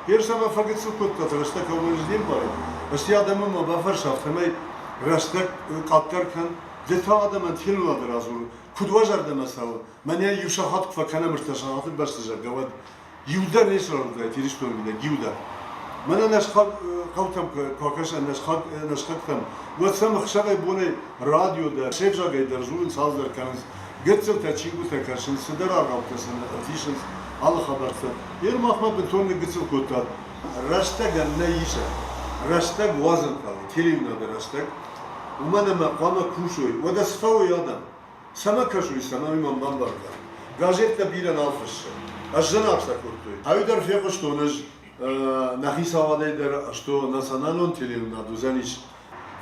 Երսամը ֆագեցու կոտկատ ռեստակ ավոժնին բարի, ըստ յադամը մաբաֆար շավթեմայ ռեստակ կատկարքան դեթա ադամը թիլուլա դրազուր, կուդվաժար դամասավ, մանյա յուշախատ կվականա մրտաշախատը բաստաժար, գավադ Юда не сразу, это что видно, Юда. Меня наш хат, как там, какая наш хат там. Вот сам хшагай боне радио да, шефжагай держун саздер канс. Гетцел тачингу такашин, сидера раптасын, атишин, алла хабарса. Ер махмад бентонный гетцел кота. Раштаг наиша, раштаг вазан кали, телевизор да раштаг. У меня мақама кушой, вот асфау ядам. Сама кашуй, сама имам бамбарка. Газета биран алфаш. Ажжанак сакуртуй. Айдар феко что наш нахисавадайдар что национальный телевизор дузаниш.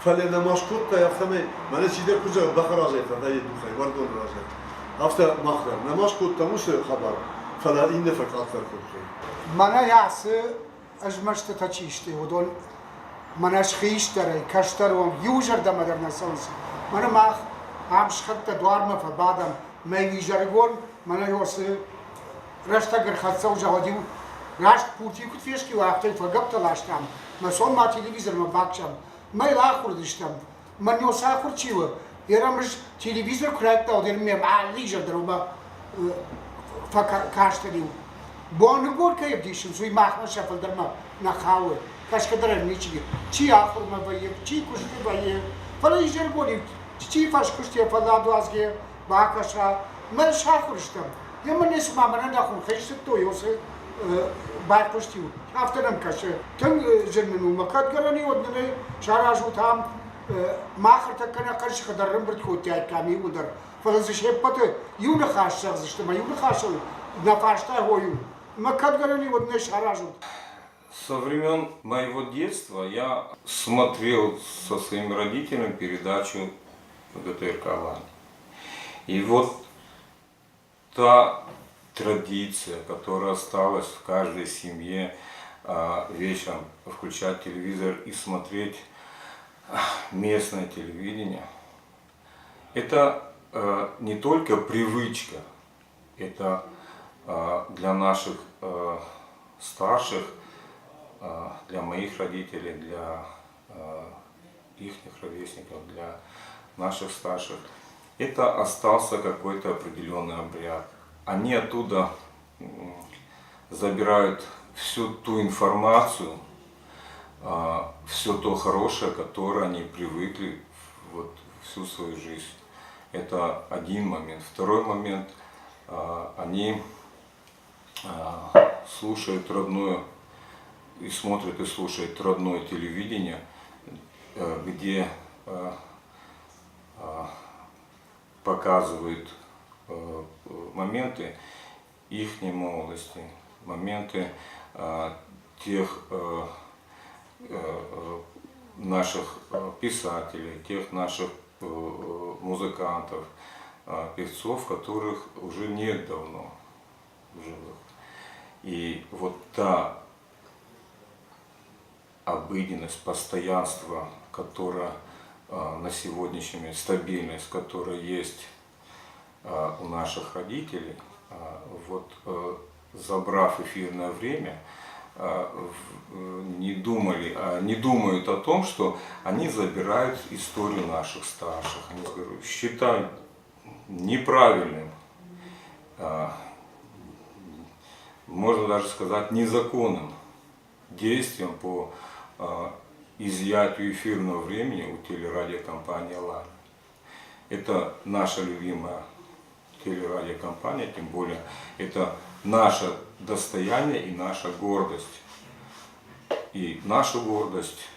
Фале намашкутта яфтаме. Мане сидер куза бахаразай фадай духай вардон разай. Афта махрар. Намашкутта мусе хабар. Фала инде факат сакуртуй. Мана ясы ажмашта тачиште удон. Манаш хиштаре каштаром южар да мадернасонс. Мана мах амшхатта дуарма фабадам мей вижаргон мана йосы Rasta gerhatsa ujahadiu, rast puti kut fieski waqti fagabta lashtam. Ma son ma televizor ma baksham. Ma ilakhur dishtam. Ma nyosakhur chiwa. Yaramsh televizor krakta odir me alijar daruma fakashtariu. Bon gor kayb dishin sui mahma shafal darma na khawe. Kashkadar nichigi. Chi akhur ma baye, chi kushti baye. Fala ijar gori. Chi fash kushti fala duazge bakasha. Ma shakhur shtam. Я мне с мамой на даху хочу то ёсы байпустил. Авторам каше. Тем жену макат гарани одне шаражу там махр такана каш хадарым бит хотя ками удар. Фалзише пате юна хашар что ма юна хашар на фашта гою. Макат гарани одне шаражу. Со времен моего детства я смотрел со своими родителями передачу ГТРК «Лань». И вот та традиция, которая осталась в каждой семье, вечером включать телевизор и смотреть местное телевидение, это не только привычка, это для наших старших, для моих родителей, для их ровесников, для наших старших. Это остался какой-то определенный обряд. Они оттуда забирают всю ту информацию, все то хорошее, которое они привыкли вот всю свою жизнь. Это один момент. Второй момент, они слушают родное и смотрят и слушают родное телевидение, где показывают моменты их молодости, моменты тех наших писателей, тех наших музыкантов, певцов, которых уже нет давно в живых. И вот та обыденность, постоянство, которая на сегодняшний момент, стабильность, которая есть у наших родителей, вот забрав эфирное время, не думают о том, что они забирают историю наших старших. Они считают неправильным, можно даже сказать незаконным действием по изъятию эфирного времени у телерадиокомпании «Лань». Это наша любимая телерадиокомпания, тем более это наше достояние и наша гордость. И нашу гордость,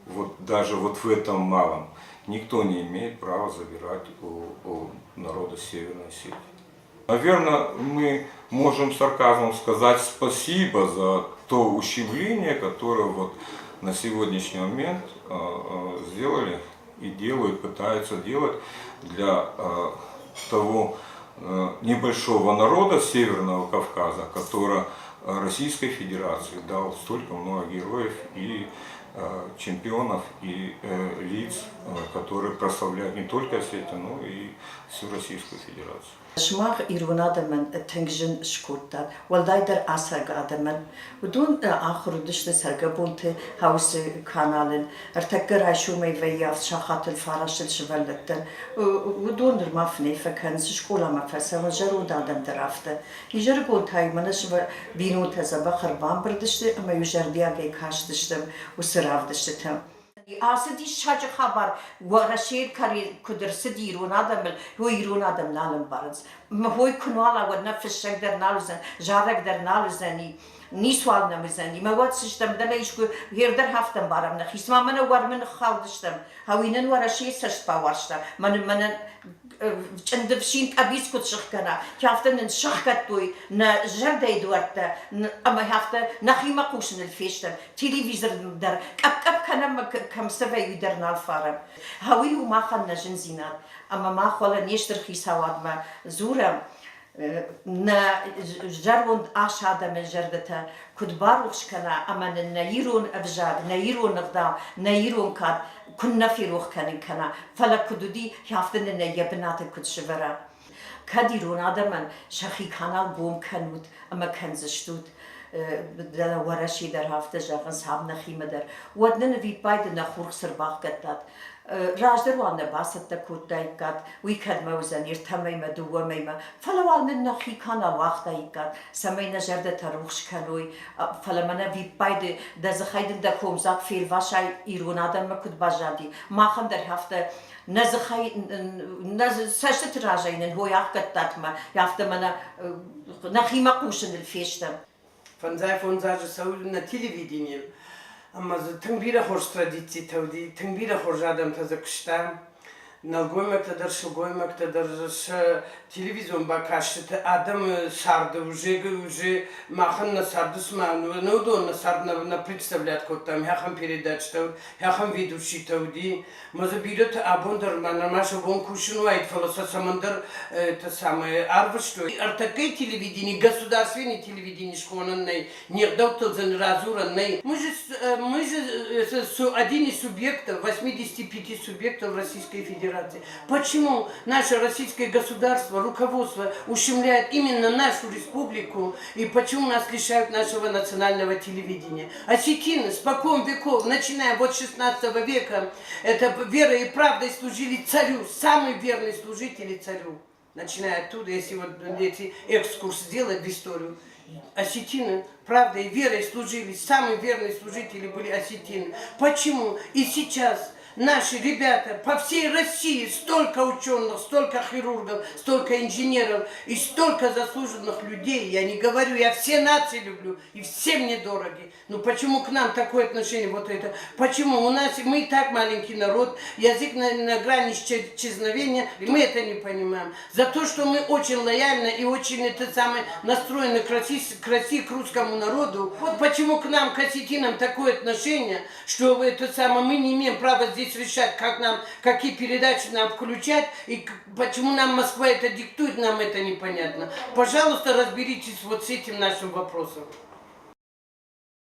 вот даже вот в этом малом, никто не имеет права забирать у народа Северной Осетии. Наверное, мы можем с сарказмом сказать спасибо за то ущемление, которое вот на сегодняшний момент сделали и делают, пытаются делать для того небольшого народа Северного Кавказа, который Российской Федерации дал столько много героев и чемпионов и лиц, которые прославляют не только Осетию, но и всю Российскую Федерацию. Шмах ирунадаман тенгжин шкуртар, валдайдер асагадаман. Удун ахрудышты саргабунты хаусы каналын, артакгар айшумай вейяв шахатыл фарашыл шваллаттан. Удун дырмафны факан школа мафаса жарудадам драфта. Ижаргунтай манаш бинута забахар бамбырдышты, ама южардиаге каштыштым, усыравдышты. Asidi şacı haber varaşir kari kudur sidirun adamel huirun adam nalım barız. Huy kunala ve nefes der nalzen jarek der nalzeni niswal namzeni. Mawat sistem da iş ku herder haftam baram na hisma mana var men khawdıştam. Hawinen varaşir saç pavarşta. Man çendevşin abis kut şıkkana. Haftanın şıkkat duy na jardey duarta ama hafta nakhima qusn el feştem. Televizor der kap kanam kam سوي يدرنا الفارم هاوي وما خلنا جنزينات أما ما خلا نيشتر خيساوات ما زورم نا جربون أشهد من جردته كد باروخش كنا أما نيرون أبجاد نيرون نقدام نيرون كاد كنا في روح كنا فلا كدودي يافتن إن يبنات كد شفرة كديرون آدمن شخي كانال قوم كنود أما كنزشتود در ورشی در هفته جاگنس هم نخیمه در ودن وی باید نخورخ سرباق کتاد راج در وان نباست تکود دایکات وی کد موزن یرتمی مدوه میما فلوال من نخی کانا وقت دایکات سمی نجرد تروخش کنوی فلمانه وی باید دزخیدن دکوم زاک فیل واشای ایرون آدم مکود باجادی ماخن در هفته نزخی سشت راجینن هوی آخکتات ما یافته منا نخیمه قوشن الفیشتم Фон заже сауль на телевидении. Ама за тъмбира хор традиции тавди, тъмбира хор жадам та за кшта. Налгоймак та дърша, гоймак та дърша телевизион бакашта. Адам сарда уже махан на сарда сману, наудон на сарда на представлят котам, яхам передачта, яхам ведущий тавди. Маза бират абондар манамаша бон кушину айт фалоса самандар та самое арвашто. Артакай телевидение, государственное телевидение шконанной, нердокталзен разуранной. Мы же один из субъектов, 85 субъектов Российской Федерации. Почему наше российское государство, руководство ущемляет именно нашу республику и почему нас лишают нашего национального телевидения? Осетины спокон веков, начиная от 16 века, это верой и правдой служили царю, самые верные служители царю. Начиная оттуда, если вот эти экскурс сделать в историю, осетины правдой и верой служили, самые верные служители были осетины. Почему? И сейчас наши ребята по всей России, столько ученых, столько хирургов, столько инженеров и столько заслуженных людей. Я не говорю, я все нации люблю и все мне дороги. Но почему к нам такое отношение вот это? Почему у нас, мы и так маленький народ, язык на грани исчезновения, мы это не понимаем. За то, что мы очень лояльно и очень настроены к России, к русскому народу. Вот почему к нам, к осетинам, такое отношение, что мы не имеем права здесь решать, как нам, какие передачи нам включать, и почему нам Москва это диктует, нам это непонятно. Пожалуйста, разберитесь вот с этим нашим вопросом.